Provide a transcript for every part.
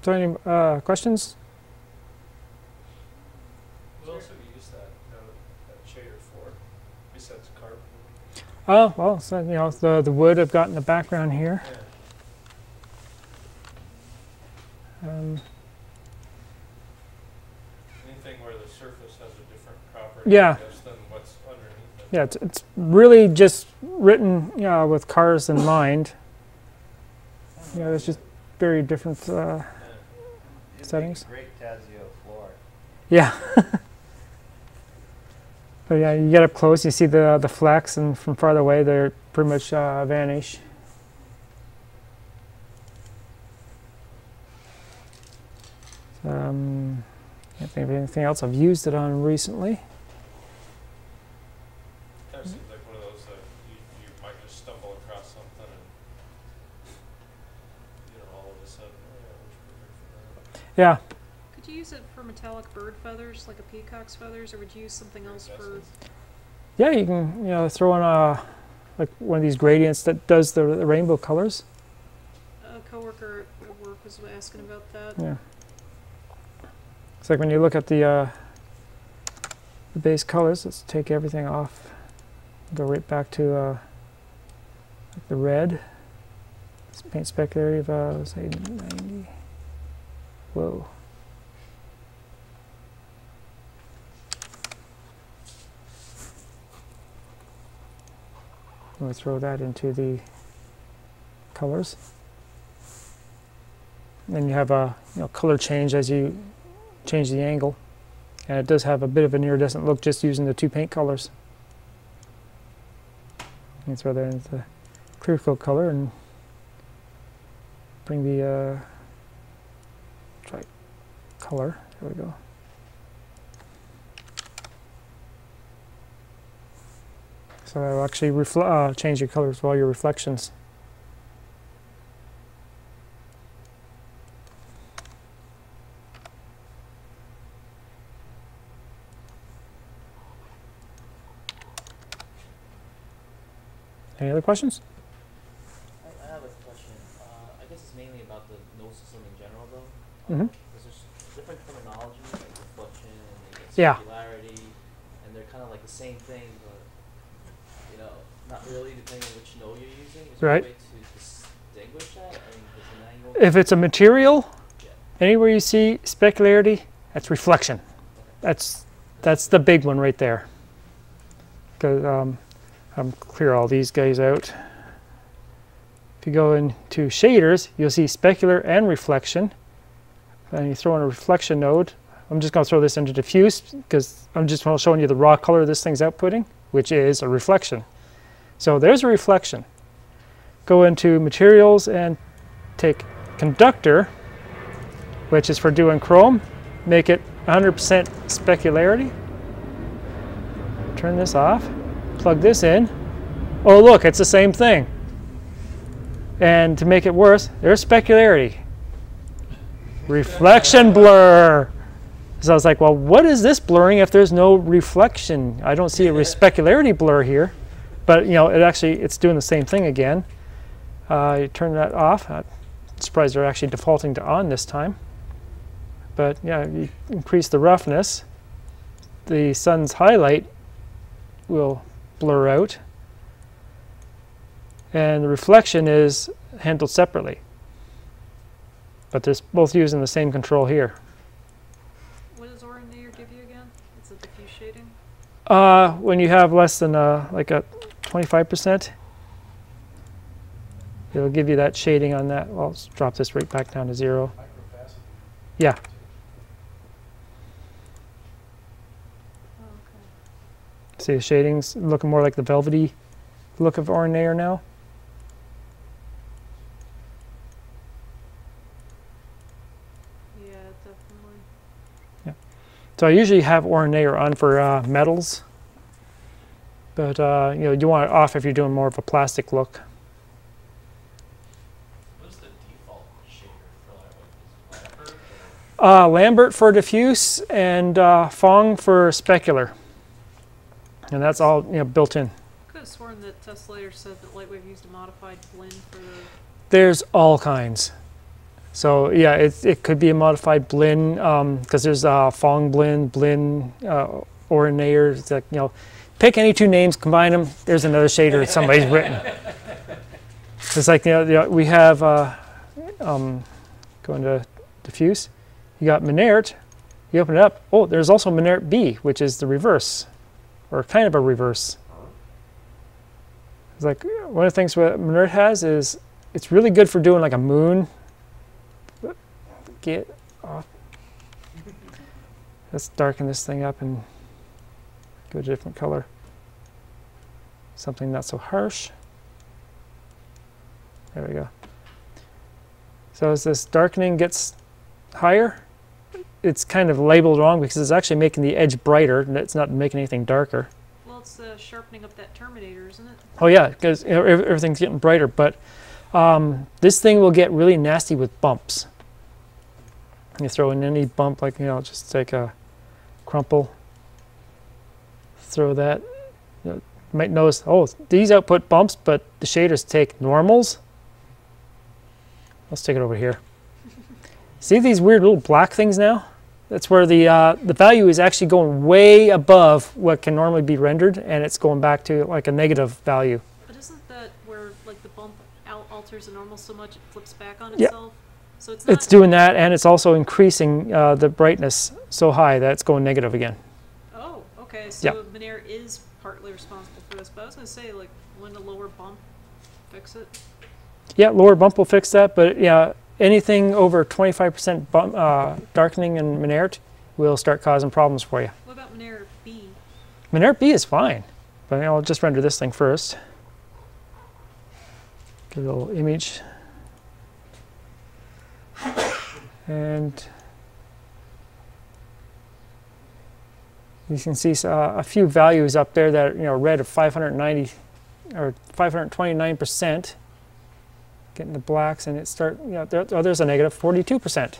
So any questions? What else have you used that shader for, besides carbon? Oh, well, so, you know, the wood I've got in the background here. Yeah. Anything where the surface has a different property, Yeah. I guess, than what's underneath it. Yeah, it's really just written, you know, with cars in mind. You know, it's just very different settings. Great Tazio floor. Yeah. But yeah, you get up close, you see the flecks, and from farther away, they're pretty much vanish. Can't think of anything else I've used it on recently. Kind of seems like one of those that you might just stumble across something and, you know, all of a sudden, oh yeah, it looks perfect for that. Yeah. Could you use it for metallic bird feathers, like a peacock's feathers, or would you use something else for? Yeah, you can, you know, throw in like one of these gradients that does the rainbow colors. A coworker at work was asking about that. Yeah. It's like when you look at the base colors, let's take everything off, go right back to like the red. Let's paint specular of, say, 90. Whoa. We'll throw that into the colors. Then you have a color change as you change the angle, and it does have a bit of an iridescent look just using the two paint colors. You can throw that into the clear coat color and bring the try color. There we go. So that will actually change your colors while your reflections. Any other questions? I have a question. I guess it's mainly about the node system in general, though. Mm-hmm. Because there's different terminology, like reflection and Yeah. specularity, and they're kind of like the same thing, but you know, not really depending on which node you're using. Is there Right. a way to distinguish that? I mean, if it's an angle. If it's a material, Yeah. anywhere you see specularity, that's reflection. That's the big one right there. Because I'm clear all these guys out. If you go into shaders, you'll see specular and reflection. And you throw in a reflection node. I'm just going to throw this into diffuse because I'm just showing you the raw color this thing's outputting, which is a reflection. So there's a reflection. Go into materials and take conductor, which is for doing chrome. Make it 100% specularity. Turn this off. Plug this in. Oh look, it's the same thing. And to make it worse, there's specularity. Reflection blur. So I was like, well, what is this blurring if there's no reflection? I don't see a specularity blur here. But you know, it's doing the same thing again. You turn that off. I'm surprised they're actually defaulting to on this time. But yeah, you increase the roughness. The sun's highlight will blur out, and the reflection is handled separately, but they're both using the same control here. What does Orinator give you again? It's a diffuse shading? When you have less than like a 25%, it'll give you that shading on that. Well, let's drop this right back down to 0. Yeah. See the shadings looking more like the velvety look of Orinator now. Yeah, definitely. Yeah. So I usually have Orinator on for metals, but you know, you want it off if you're doing more of a plastic look. What's the default shader for LightWave? Is it Lambert? Lambert for diffuse and Fong for specular, and that's all built in. I could have sworn that Tesla later said that LightWave used a modified blend for the. There's all kinds. So yeah, it could be a modified blend because there's Fong blend, Orinator. It's like, you know, pick any two names, combine them. There's another shader somebody's written. It's like, you know, we have going to diffuse. You got Minnaert. You open it up. Oh, there's also Minnaert B, which is the reverse, or kind of a reverse. It's like one of the things what Minnaert has is it's really good for doing like a moon. Get off. Let's darken this thing up and go to a different color. Something not so harsh. There we go. So as this darkening gets higher, it's kind of labeled wrong because it's actually making the edge brighter and it's not making anything darker. Well, it's sharpening up that terminator, isn't it? Oh yeah, because you know, everything's getting brighter, but this thing will get really nasty with bumps. You throw in any bump, like, you know, just take a crumple, throw that. You know, you might notice, oh, these output bumps, but the shaders take normals. Let's take it over here. See these weird little black things now? That's where the value is actually going way above what can normally be rendered, and it's going back to like a negative value. But isn't that where like the bump alters the normal so much it flips back on Yep. itself? So it's not. It's doing that, and it's also increasing the brightness so high that it's going negative again. Oh, okay. So Yep. Minnaert is partly responsible for this, but I was going to say, like, wouldn't a lower bump fix it? Yeah, lower bump will fix that, but yeah, anything over 25% bump, darkening in Minnaert will start causing problems for you. What about Minnaert B? Minnaert B is fine, but I'll just render this thing first. Get a little image. And you can see a few values up there that are, you know, red of 590 or 529%. Getting the blacks, and it start, you know, there's a negative 42%.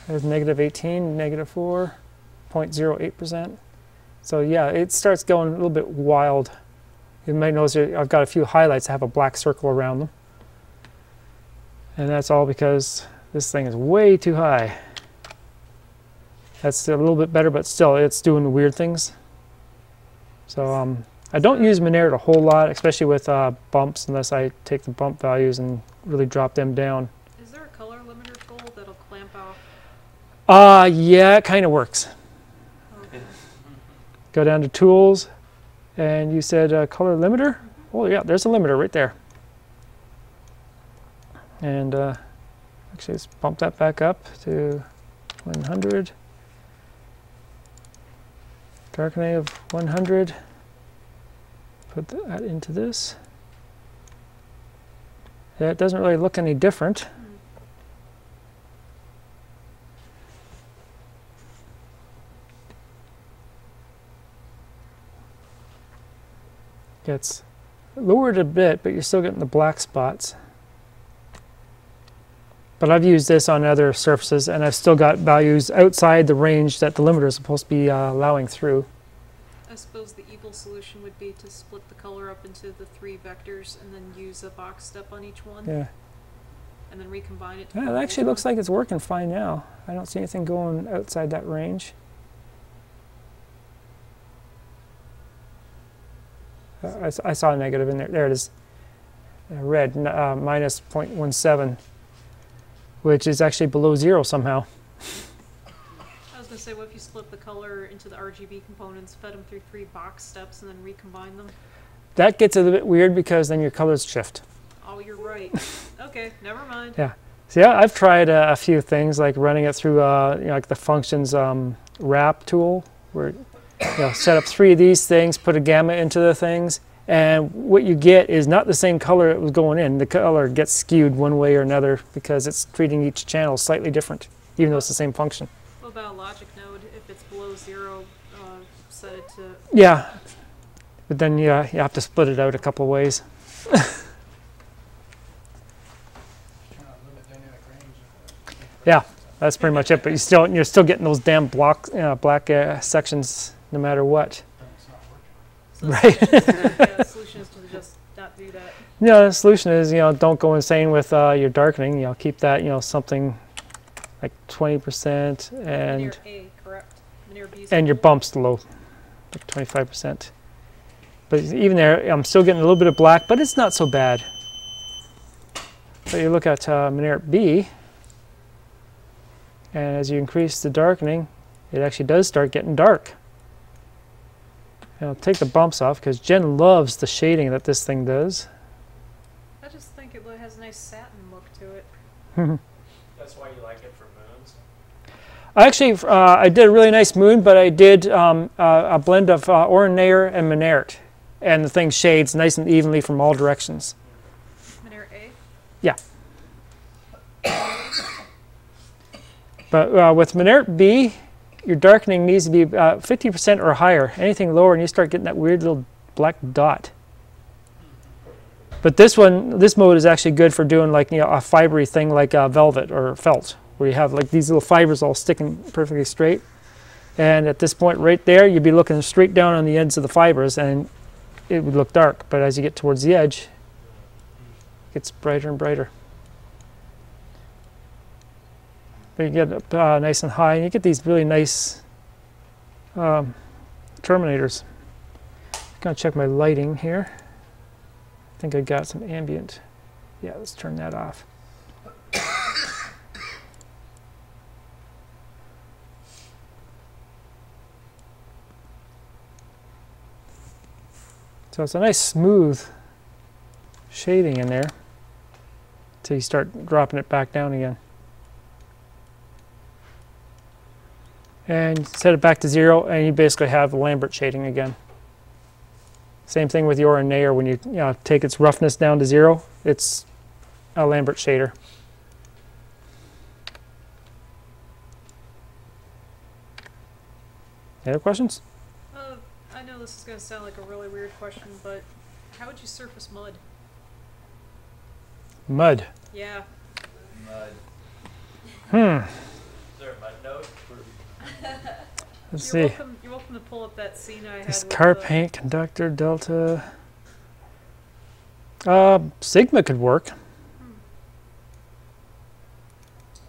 There's negative 18, negative 4, 0.08%. So yeah, it starts going a little bit wild. You might notice I've got a few highlights that have a black circle around them. And that's all because this thing is way too high. That's a little bit better, but still it's doing weird things. So I don't use Minnaert a whole lot, especially with bumps, unless I take the bump values and really drop them down. Is there a color limiter tool that'll clamp off? Yeah, it kind of works. Okay. Go down to Tools, and you said color limiter? Oh yeah, there's a limiter right there. And actually, let's bump that back up to 100. Darkening of 100. Put that into this. Yeah, it doesn't really look any different. It's lowered a bit, but you're still getting the black spots. But I've used this on other surfaces, and I've still got values outside the range that the limiter is supposed to be allowing through. I suppose the evil solution would be to split the color up into the 3 vectors and then use a box step on each one. Yeah. And then recombine it. Yeah, it actually looks like it's working fine now. I don't see anything going outside that range. I saw a negative in there. There it is. Red, minus 0.17, which is actually below 0 somehow. I was going to say, what if you split the color into the RGB components, fed them through 3 box steps, and then recombine them? That gets a little bit weird because then your colors shift. Oh, you're right. Okay, never mind. Yeah. So yeah, I've tried a few things, like running it through you know, like the functions wrap tool, where you know, set up 3 of these things, put a gamma into the things, and what you get is not the same color it was going in. The color gets skewed one way or another because it's treating each channel slightly different, even though it's the same function. What about a logic node? If it's below 0, set it to... Yeah, but then you have to split it out a couple of ways. Yeah, that's pretty much it. But you're still getting those damn black sections no matter what. So Right. yeah, the solution is to just not do that. Yeah, the solution is, don't go insane with your darkening. Keep that, something like 20% and Minnaert A, correct? Minnaert B. and your bumps low, like 25%. But even there, I'm still getting a little bit of black, but it's not so bad. So you look at Minnaert B, and as you increase the darkening, it actually does start getting dark. And I'll take the bumps off because Jen loves the shading that this thing does. I just think it has a nice satin look to it. That's why you like it for moons? Actually, I did a really nice moon, but I did a blend of Iridescent and Minnaert, and the thing shades nice and evenly from all directions. Minnaert A? Yeah. But with Minnaert B, your darkening needs to be 50% or higher. Anything lower, and you start getting that weird little black dot. But this mode is actually good for doing like a fibery thing like velvet or felt, where you have like these little fibers all sticking perfectly straight. And at this point right there, you'd be looking straight down on the ends of the fibers, and it would look dark. But as you get towards the edge, it gets brighter and brighter. But you get up nice and high, and you get these really nice terminators. I'm gonna check my lighting here. I think I got some ambient. Yeah, let's turn that off. So it's a nice smooth shading in there until you start dropping it back down again. And set it back to 0, and you basically have Lambert shading again. Same thing with your Iridescent. When you take its roughness down to 0, it's a Lambert shader. Any other questions? I know this is going to sound like a really weird question, but how would you surface mud? Mud. Yeah. Mud. Is there a mud node? Let's You're see. welcome to pull up that scene I had. This with car the- paint, conductor, delta. Sigma could work.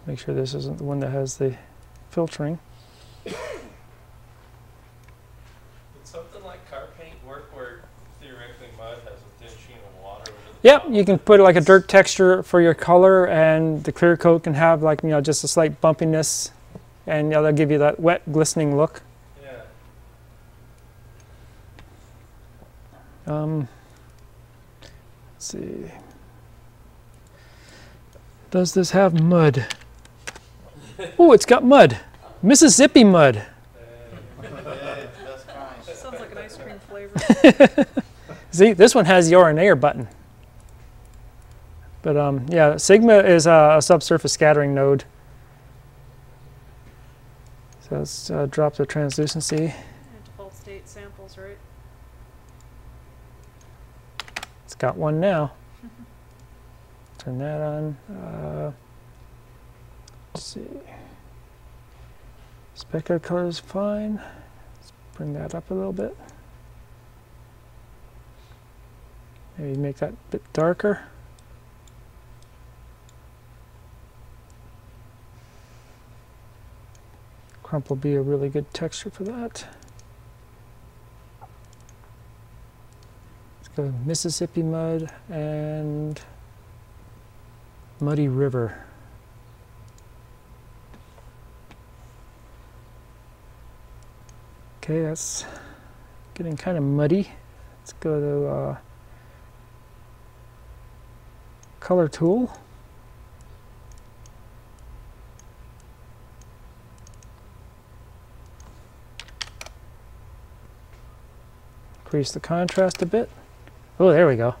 Make sure this isn't the one that has the filtering. Would something like car paint work where theoretically mud has a thin sheen of water? Yep, you can put like a dirt texture for your color, and the clear coat can have like just a slight bumpiness, and they'll give you that wet, glistening look. Yeah. Let's see. Does this have mud? Oh, it's got mud. Mississippi mud. Sounds like an ice cream flavor. See, this one has the Iridescent button. But yeah, Sigma is a subsurface scattering node. So let's drop the translucency. And default state samples, right? It's got one now. Turn that on. Let's see. Specular color is fine. Let's bring that up a little bit. Maybe make that a bit darker. Crump will be a really good texture for that. Let's go Mississippi mud and Muddy River. Okay, that's getting kind of muddy. Let's go to color tool. Increase the contrast a bit. Oh, there we go.